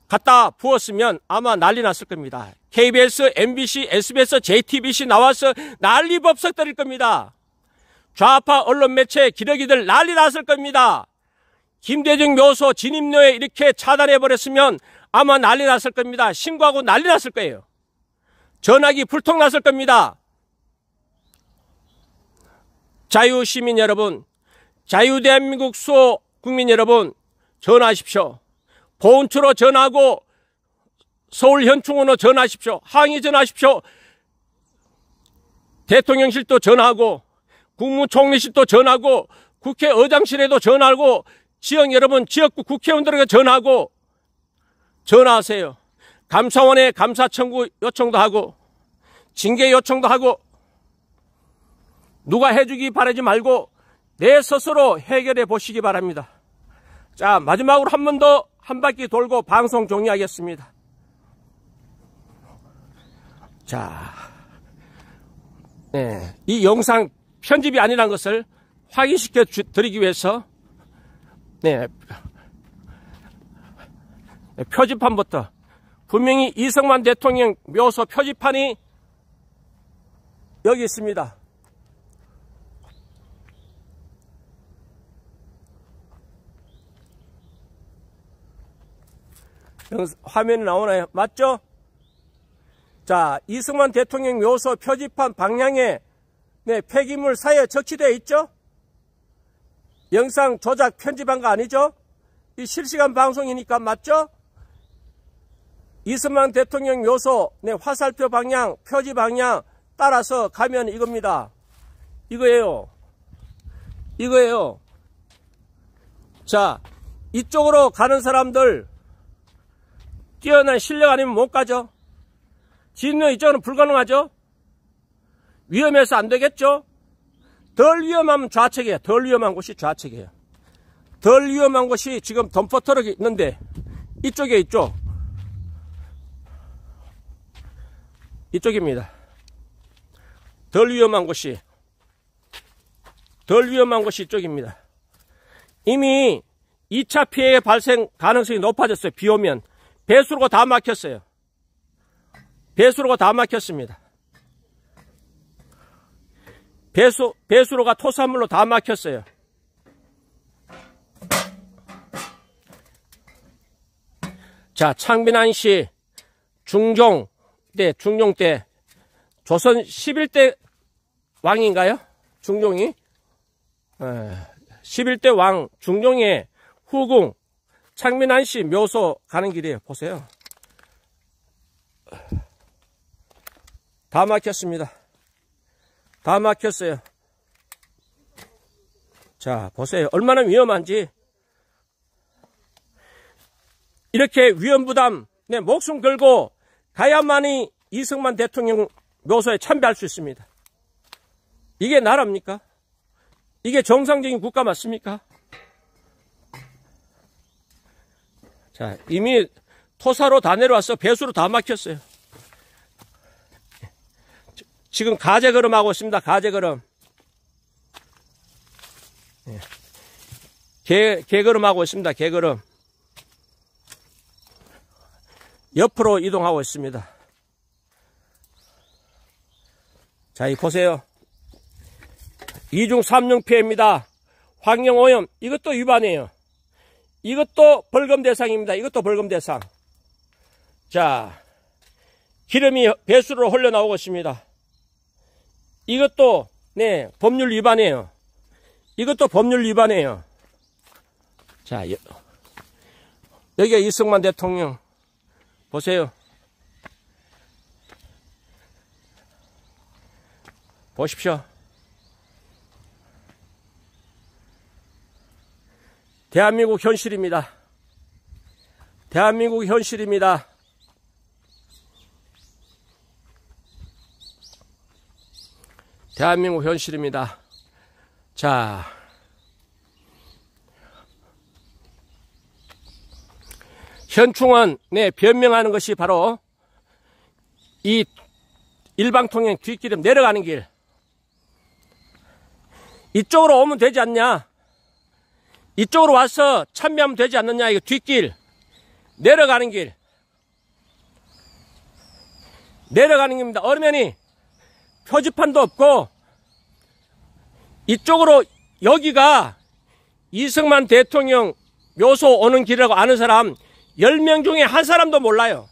갖다 부었으면 아마 난리 났을 겁니다. KBS, MBC, SBS, JTBC 나와서 난리 법석 떨릴 겁니다. 좌파 언론 매체 기러기들 난리 났을 겁니다. 김대중 묘소 진입로에 이렇게 차단해버렸으면 아마 난리 났을 겁니다. 신고하고 난리 났을 거예요. 전화기 불통 났을 겁니다. 자유시민 여러분, 자유대한민국 수호 국민 여러분, 전화하십시오. 보훈처로 전화하고 서울현충원으로 전화하십시오. 항의 전화하십시오. 대통령실도 전화하고 국무총리실도 전화하고 국회의장실에도 전화하고 지역 여러분, 지역구 국회의원들에게 전화하고, 전화하세요. 감사원에 감사 청구 요청도 하고 징계 요청도 하고, 누가 해주기 바라지 말고 내 스스로 해결해 보시기 바랍니다. 자, 마지막으로 한 번 더 한 바퀴 돌고 방송 종료하겠습니다. 자, 네, 이 영상 편집이 아니라는 것을 확인시켜 드리기 위해서 네, 표지판부터 분명히 이승만 대통령 묘소 표지판이 여기 있습니다. 화면이 나오나요? 맞죠? 자, 이승만 대통령 묘소 표지판 방향에 네, 폐기물 사이에 적시되어 있죠? 영상 조작 편집한 거 아니죠? 이 실시간 방송이니까 맞죠? 이승만 대통령 묘소 네, 화살표 방향, 표지 방향 따라서 가면 이겁니다. 이거예요. 이거예요. 자, 이쪽으로 가는 사람들 뛰어난 실력 아니면 못 가죠? 진로 이쪽은 불가능하죠? 위험해서 안 되겠죠? 덜 위험하면 좌측이에요. 덜 위험한 곳이 좌측이에요. 덜 위험한 곳이 지금 덤퍼 트럭이 있는데 이쪽에 있죠? 이쪽입니다. 덜 위험한 곳이 이쪽입니다. 이미 2차 피해 발생 가능성이 높아졌어요. 비 오면 배수로가 다 막혔어요. 배수로가 다 막혔습니다. 배수로가 토사물로 다 막혔어요. 자, 창빈안시 중종 때 조선 11대 왕인가요? 중종이 11대 왕 중종의 후궁 창빈안시 묘소 가는 길이에요. 보세요. 다 막혔습니다. 다 막혔어요. 자, 보세요. 얼마나 위험한지. 이렇게 위험부담, 네, 목숨 걸고 가야만이 이승만 대통령 묘소에 참배할 수 있습니다. 이게 나라입니까? 이게 정상적인 국가 맞습니까? 자, 이미 토사로 다 내려와서 배수로 다 막혔어요. 지금 가재걸음하고 있습니다. 가재걸음. 개걸음하고 있습니다. 개걸음. 옆으로 이동하고 있습니다. 자, 이 보세요. 2중 3중 피해입니다. 환경오염, 이것도 위반이에요. 이것도 벌금 대상입니다. 이것도 벌금 대상. 자, 기름이 배수로 흘러나오고 있습니다. 이것도 네, 법률 위반이에요. 이것도 법률 위반이에요. 자, 여기가 이승만 대통령. 보세요. 보십시오. 대한민국 현실입니다. 대한민국 현실입니다. 대한민국 현실입니다. 자, 현충원 네, 변명하는 것이 바로 이 일방통행 뒷길에 내려가는 길. 이쪽으로 오면 되지 않냐? 이쪽으로 와서 참배하면 되지 않느냐? 이거 뒷길. 내려가는 길. 내려가는 길입니다. 어르면이 표지판도 없고 이쪽으로 여기가 이승만 대통령 묘소 오는 길이라고 아는 사람 10명 중에 한 사람도 몰라요.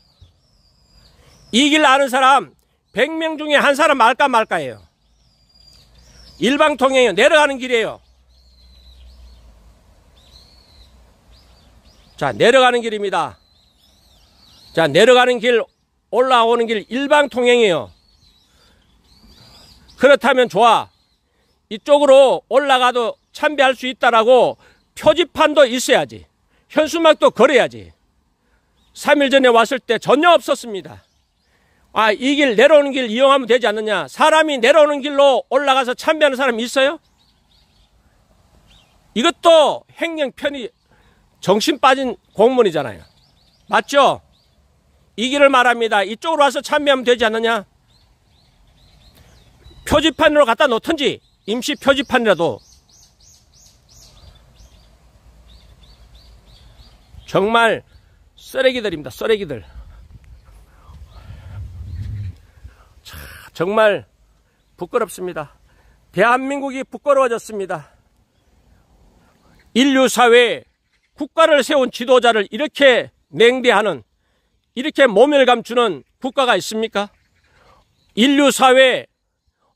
이 길 아는 사람 100명 중에 한 사람 알까 말까예요. 일방통행이에요. 내려가는 길이에요. 자, 내려가는 길입니다. 자, 내려가는 길, 올라오는 길 일방통행이에요. 그렇다면 좋아. 이쪽으로 올라가도 참배할 수 있다라고 표지판도 있어야지. 현수막도 걸어야지. 3일 전에 왔을 때 전혀 없었습니다. 아, 이 길 내려오는 길 이용하면 되지 않느냐. 사람이 내려오는 길로 올라가서 참배하는 사람이 있어요? 이것도 행정편이 정신 빠진 공무원이잖아요. 맞죠? 이 길을 말합니다. 이쪽으로 와서 참배하면 되지 않느냐. 표지판으로 갖다 놓든지 임시 표지판이라도 정말 쓰레기들입니다. 쓰레기들. 정말 부끄럽습니다. 대한민국이 부끄러워졌습니다. 인류사회에 국가를 세운 지도자를 이렇게 냉대하는, 이렇게 모멸감 주는 국가가 있습니까? 인류사회에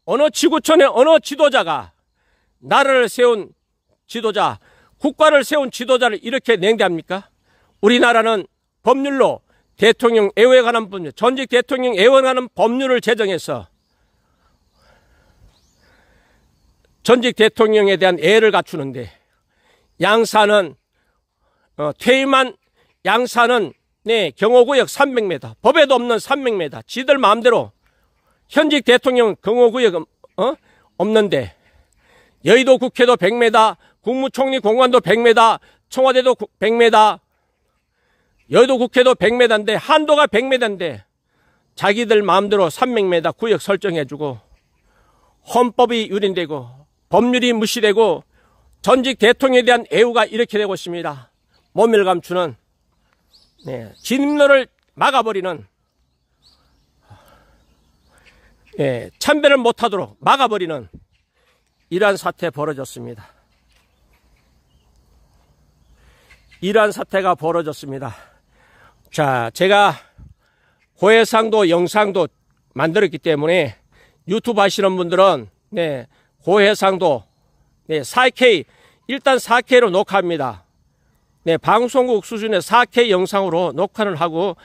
어느 지구촌의 어느 지도자가 나라를 세운 지도자, 국가를 세운 지도자를 이렇게 냉대합니까? 우리나라는 법률로 대통령 애호에 관한 법률, 전직 대통령 애호에 관한 법률을 제정해서 전직 대통령에 대한 애를 갖추는데, 양사는 퇴임한 양사는 경호구역 300m, 법에도 없는 300m, 지들 마음대로 현직 대통령 경호구역 없는데, 여의도 국회도 100m, 국무총리 공관도 100m, 청와대도 100m, 여의도 국회도 100m인데, 한도가 100m인데 자기들 마음대로 300m 구역 설정해주고, 헌법이 유린되고 법률이 무시되고 전직 대통령에 대한 애우가 이렇게 되고 있습니다. 모멸감 주는, 진입로를 막아버리는, 참배를 못하도록 막아버리는 이러한 사태 벌어졌습니다. 이러한 사태가 벌어졌습니다. 자, 제가 고해상도 영상도 만들었기 때문에 유튜브 하시는 분들은 고해상도 4K, 일단 4K로 녹화합니다. 방송국 수준의 4K 영상으로 녹화를 하고,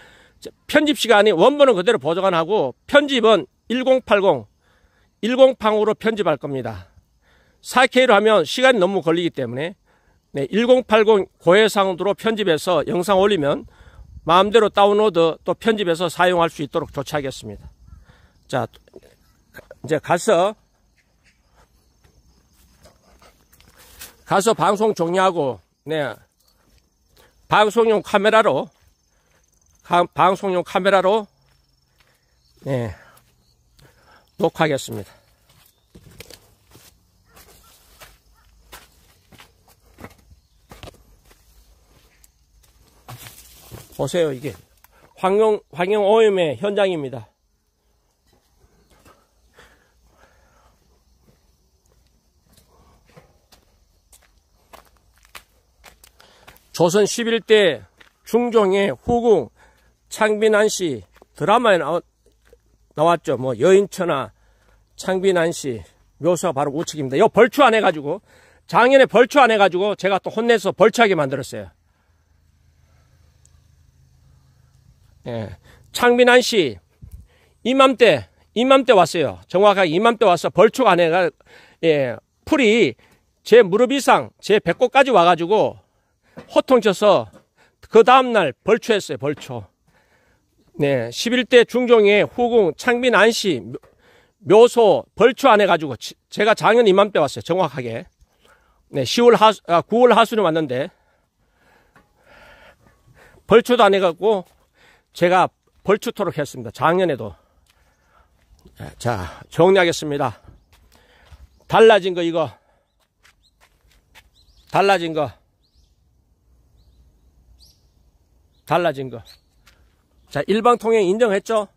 편집 시간이 원본은 그대로 보정하고 편집은 1080으로 편집할 겁니다. 4K로 하면 시간이 너무 걸리기 때문에 1080 고해상도로 편집해서 영상 올리면 마음대로 다운로드 또 편집해서 사용할 수 있도록 조치하겠습니다. 자, 이제 가서 방송 종료하고, 방송용 카메라로 녹화하겠습니다. 보세요, 이게 환경 오염의 현장입니다. 조선 11대 중종의 후궁 창빈안씨 드라마에 나왔죠. 뭐 여인처나 창빈안씨 묘사가 바로 우측입니다. 이 벌초 안 해가지고, 작년에 벌초 안 해가지고 제가 또 혼내서 벌초하게 만들었어요. 창빈안씨 이맘때 왔어요. 정확하게 이맘때 와서 벌초 안 해가, 풀이 제 무릎 이상 제 배꼽까지 와가지고 호통쳐서 그 다음날 벌초했어요. 벌초. 11대 중종의 후궁 창빈안씨 묘소 벌초 안 해가지고 제가 작년 이맘때 왔어요. 정확하게 9월 하순에 왔는데 벌초도 안 해갖고 제가 벌초토록 했습니다. 작년에도. 자, 정리하겠습니다. 달라진 거 이거. 달라진 거. 자, 일방통행 인정했죠?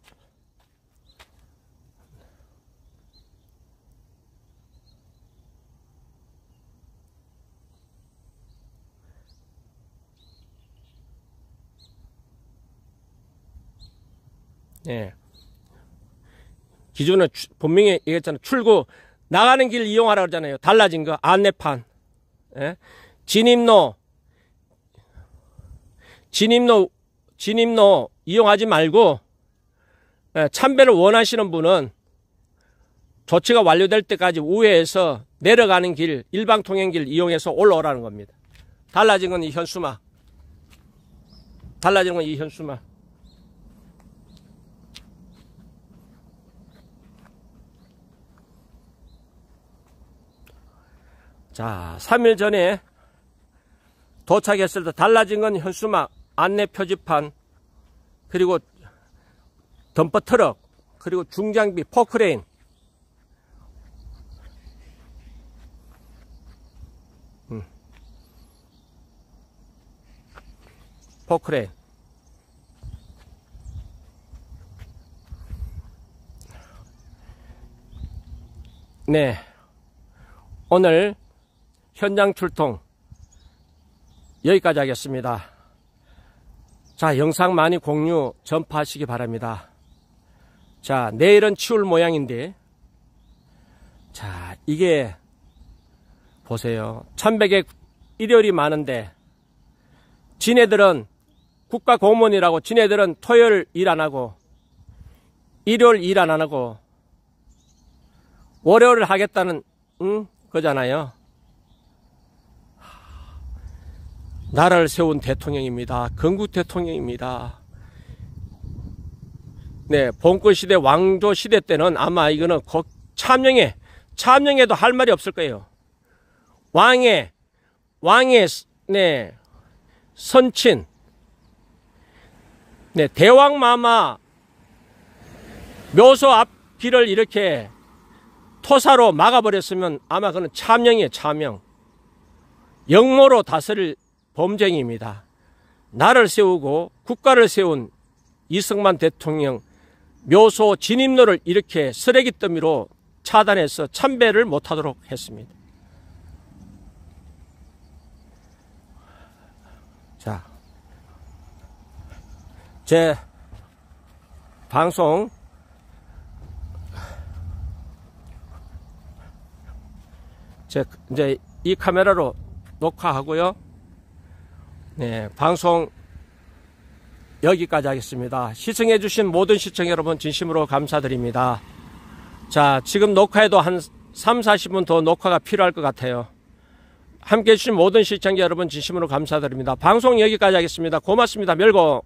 기존에 분명히 얘기했잖아요. 출구 나가는 길 이용하라 그러잖아요. 달라진 거 안내판. 진입로 이용하지 말고, 참배를 원하시는 분은 조치가 완료될 때까지 우회해서 내려가는 길, 일방통행길 이용해서 올라오라는 겁니다. 달라진 건 이 현수막. 자, 3일 전에 도착했을 때 달라진 건 현수막, 안내 표지판, 그리고 덤퍼트럭, 그리고 중장비 포크레인, 포크레인. 네. 오늘 현장 출동 여기까지 하겠습니다. 자, 영상 많이 공유, 전파하시기 바랍니다. 자, 내일은 치울 모양인데, 자, 이게, 보세요. 천백에 일요일이 많은데, 지네들은 국가공무원이라고, 지네들은 토요일 일 안 하고, 일요일 일 안 하고, 월요일 하겠다는, 거잖아요. 나라를 세운 대통령입니다. 건국 대통령입니다. 네, 봉건 시대, 왕조 시대 때는 아마 이거는 참령에도 할 말이 없을 거예요. 왕의, 네, 선친, 네, 대왕마마 묘소 앞길을 이렇게 토사로 막아버렸으면 아마 그는 참령이에요, 참령. 영모로 다스릴 범죄입니다. 나를 세우고 국가를 세운 이승만 대통령 묘소 진입로를 이렇게 쓰레기 더미로 차단해서 참배를 못하도록 했습니다. 자, 제 방송 이제 이 카메라로 녹화하고요. 네, 방송 여기까지 하겠습니다. 시청해주신 모든 시청 여러분 진심으로 감사드립니다. 자, 지금 녹화해도 한 3, 40분 더 녹화가 필요할 것 같아요. 함께 해주신 모든 시청자 여러분 진심으로 감사드립니다. 방송 여기까지 하겠습니다. 고맙습니다. 멸고.